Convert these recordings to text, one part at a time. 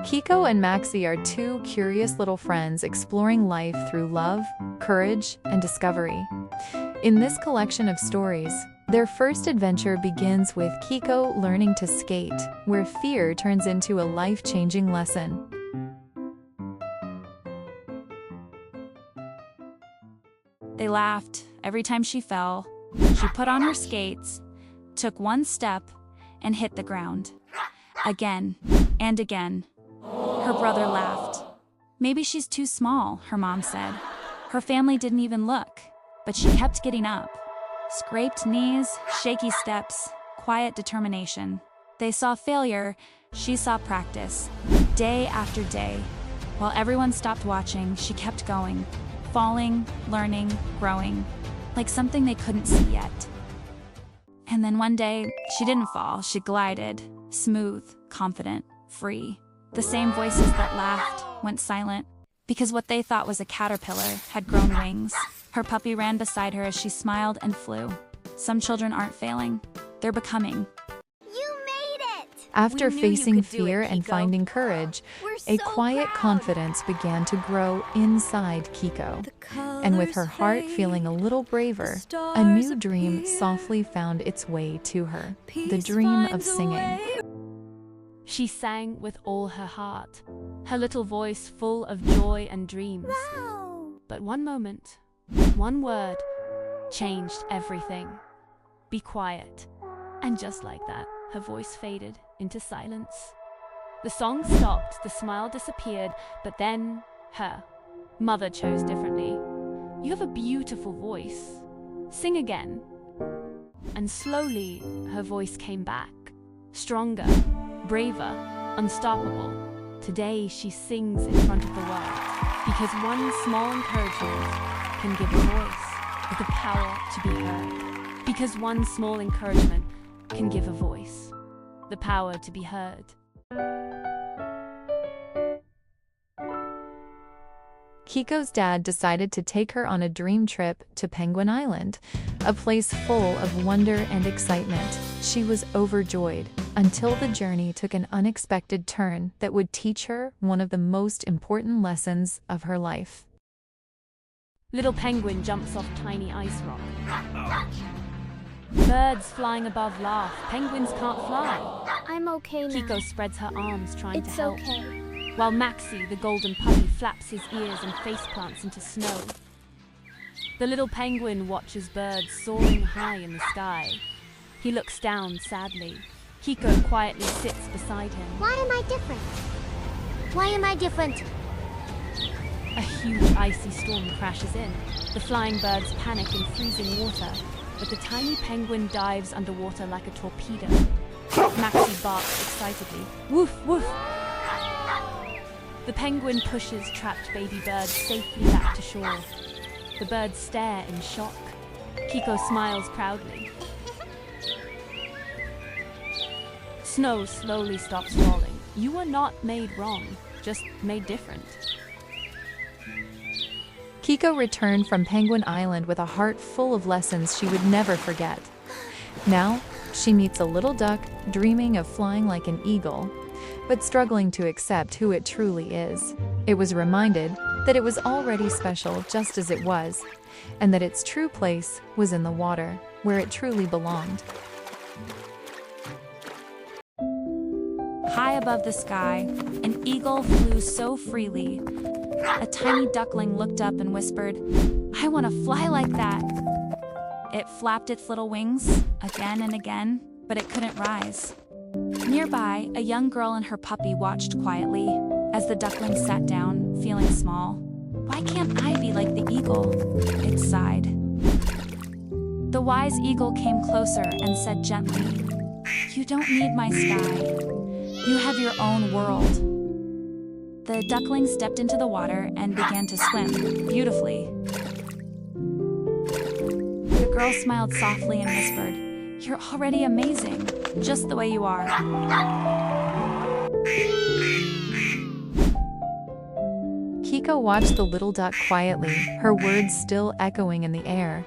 Kiko and Maxi are two curious little friends exploring life through love, courage, and discovery. In this collection of stories, their first adventure begins with Kiko learning to skate, where fear turns into a life-changing lesson. They laughed every time she fell. She put on her skates, took one step, and hit the ground. Again and again. Her brother laughed. Maybe she's too small, her mom said. Her family didn't even look, but she kept getting up. Scraped knees, shaky steps, quiet determination. They saw failure, she saw practice. Day after day. While everyone stopped watching, she kept going. Falling, learning, growing. Like something they couldn't see yet. And then one day, she didn't fall, she glided. Smooth, confident, free. The same voices that laughed went silent, because what they thought was a caterpillar had grown wings. Her puppy ran beside her as she smiled and flew. Some children aren't failing, they're becoming. You made it! After facing fear and finding courage, a quiet confidence began to grow inside Kiko. And with her heart feeling a little braver, a new dream softly found its way to her, the dream of singing. She sang with all her heart, her little voice full of joy and dreams. Wow! But one moment, one word, changed everything. Be quiet. And just like that, her voice faded into silence. The song stopped, the smile disappeared, but then her mother chose differently. You have a beautiful voice. Sing again. And slowly, her voice came back. Stronger, braver, unstoppable. Today, she sings in front of the world. Because one small encouragement can give a voice with the power to be heard. Because one small encouragement can give a voice, the power to be heard. Kiko's dad decided to take her on a dream trip to Penguin Island, a place full of wonder and excitement. She was overjoyed until the journey took an unexpected turn that would teach her one of the most important lessons of her life. Little penguin jumps off tiny ice rock. Birds flying above laugh. Penguins can't fly. I'm okay now. Kiko spreads her arms trying to It's help. okay. While Maxi, the golden puppy, flaps his ears and faceplants into snow. The little penguin watches birds soaring high in the sky. He looks down sadly. Kiko quietly sits beside him. Why am I different? Why am I different? A huge icy storm crashes in. The flying birds panic in freezing water, but the tiny penguin dives underwater like a torpedo. Maxi barks excitedly. Woof, woof! The penguin pushes trapped baby birds safely back to shore. The birds stare in shock. Kiko smiles proudly. Snow slowly stops falling. You were not made wrong, just made different. Kiko returned from Penguin Island with a heart full of lessons she would never forget. Now, she meets a little duck dreaming of flying like an eagle, but struggling to accept who it truly is. It was reminded that it was already special just as it was, and that its true place was in the water, where it truly belonged. High above the sky, an eagle flew so freely. A tiny duckling looked up and whispered, "I want to fly like that." It flapped its little wings again and again, but it couldn't rise. Nearby, a young girl and her puppy watched quietly as the duckling sat down, feeling small. "Why can't I be like the eagle?" it sighed. The wise eagle came closer and said gently, "You don't need my sky. You have your own world." The duckling stepped into the water and began to swim beautifully. The girl smiled softly and whispered, "You're already amazing, just the way you are." Kiko watched the little duck quietly, her words still echoing in the air.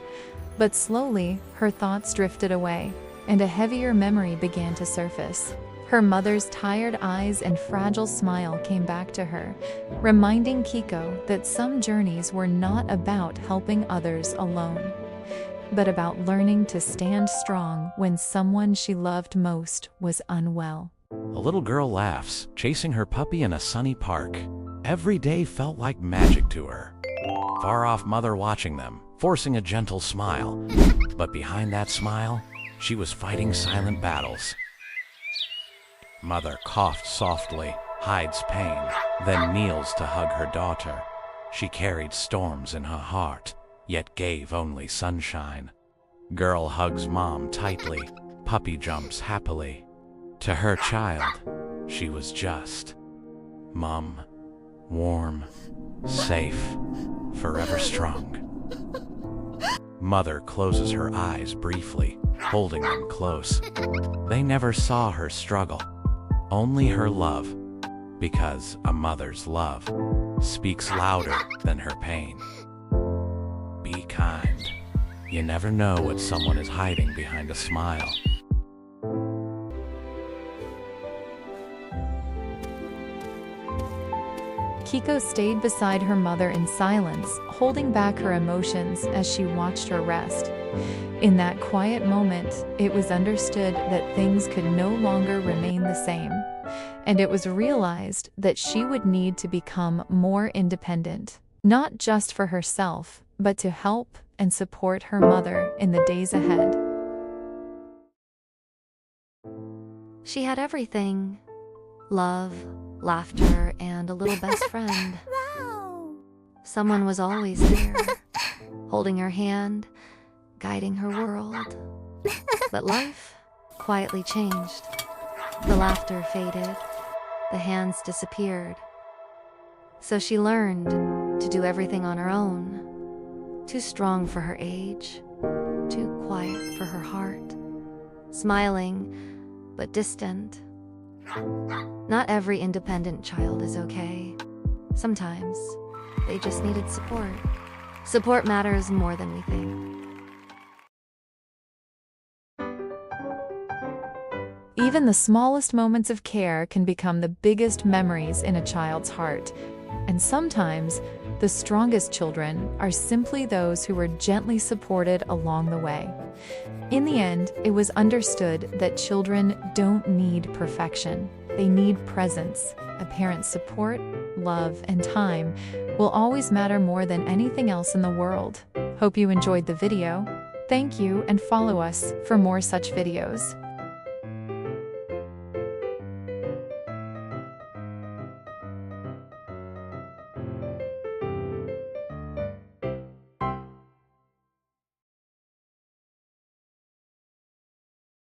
But slowly, her thoughts drifted away, and a heavier memory began to surface. Her mother's tired eyes and fragile smile came back to her, reminding Kiko that some journeys were not about helping others alone, but about learning to stand strong when someone she loved most was unwell. A little girl laughs, chasing her puppy in a sunny park. Every day felt like magic to her. Far-off mother watching them, forcing a gentle smile. But behind that smile, she was fighting silent battles. Mother coughed softly, hides pain, then kneels to hug her daughter. She carried storms in her heart, yet gave only sunshine. Girl hugs mom tightly, puppy jumps happily. To her child, she was just Mom, warm, safe, forever strong. Mother closes her eyes briefly, holding them close. They never saw her struggle, only her love, because a mother's love speaks louder than her pain. Be kind. You never know what someone is hiding behind a smile. Kiko stayed beside her mother in silence, holding back her emotions as she watched her rest. In that quiet moment, it was understood that things could no longer remain the same, and it was realized that she would need to become more independent, not just for herself, but to help and support her mother in the days ahead. She had everything: love, laughter, and a little best friend. Wow. Someone was always there, holding her hand, guiding her world. But life quietly changed. The laughter faded, the hands disappeared. So she learned to do everything on her own, too strong for her age, too quiet for her heart, smiling but distant. Not every independent child is okay. Sometimes they just needed support. Support matters more than we think. Even the smallest moments of care can become the biggest memories in a child's heart. And sometimes, the strongest children are simply those who were gently supported along the way. In the end, it was understood that children don't need perfection. They need presence. A parent's support, love, and time will always matter more than anything else in the world. Hope you enjoyed the video. Thank you, and follow us for more such videos.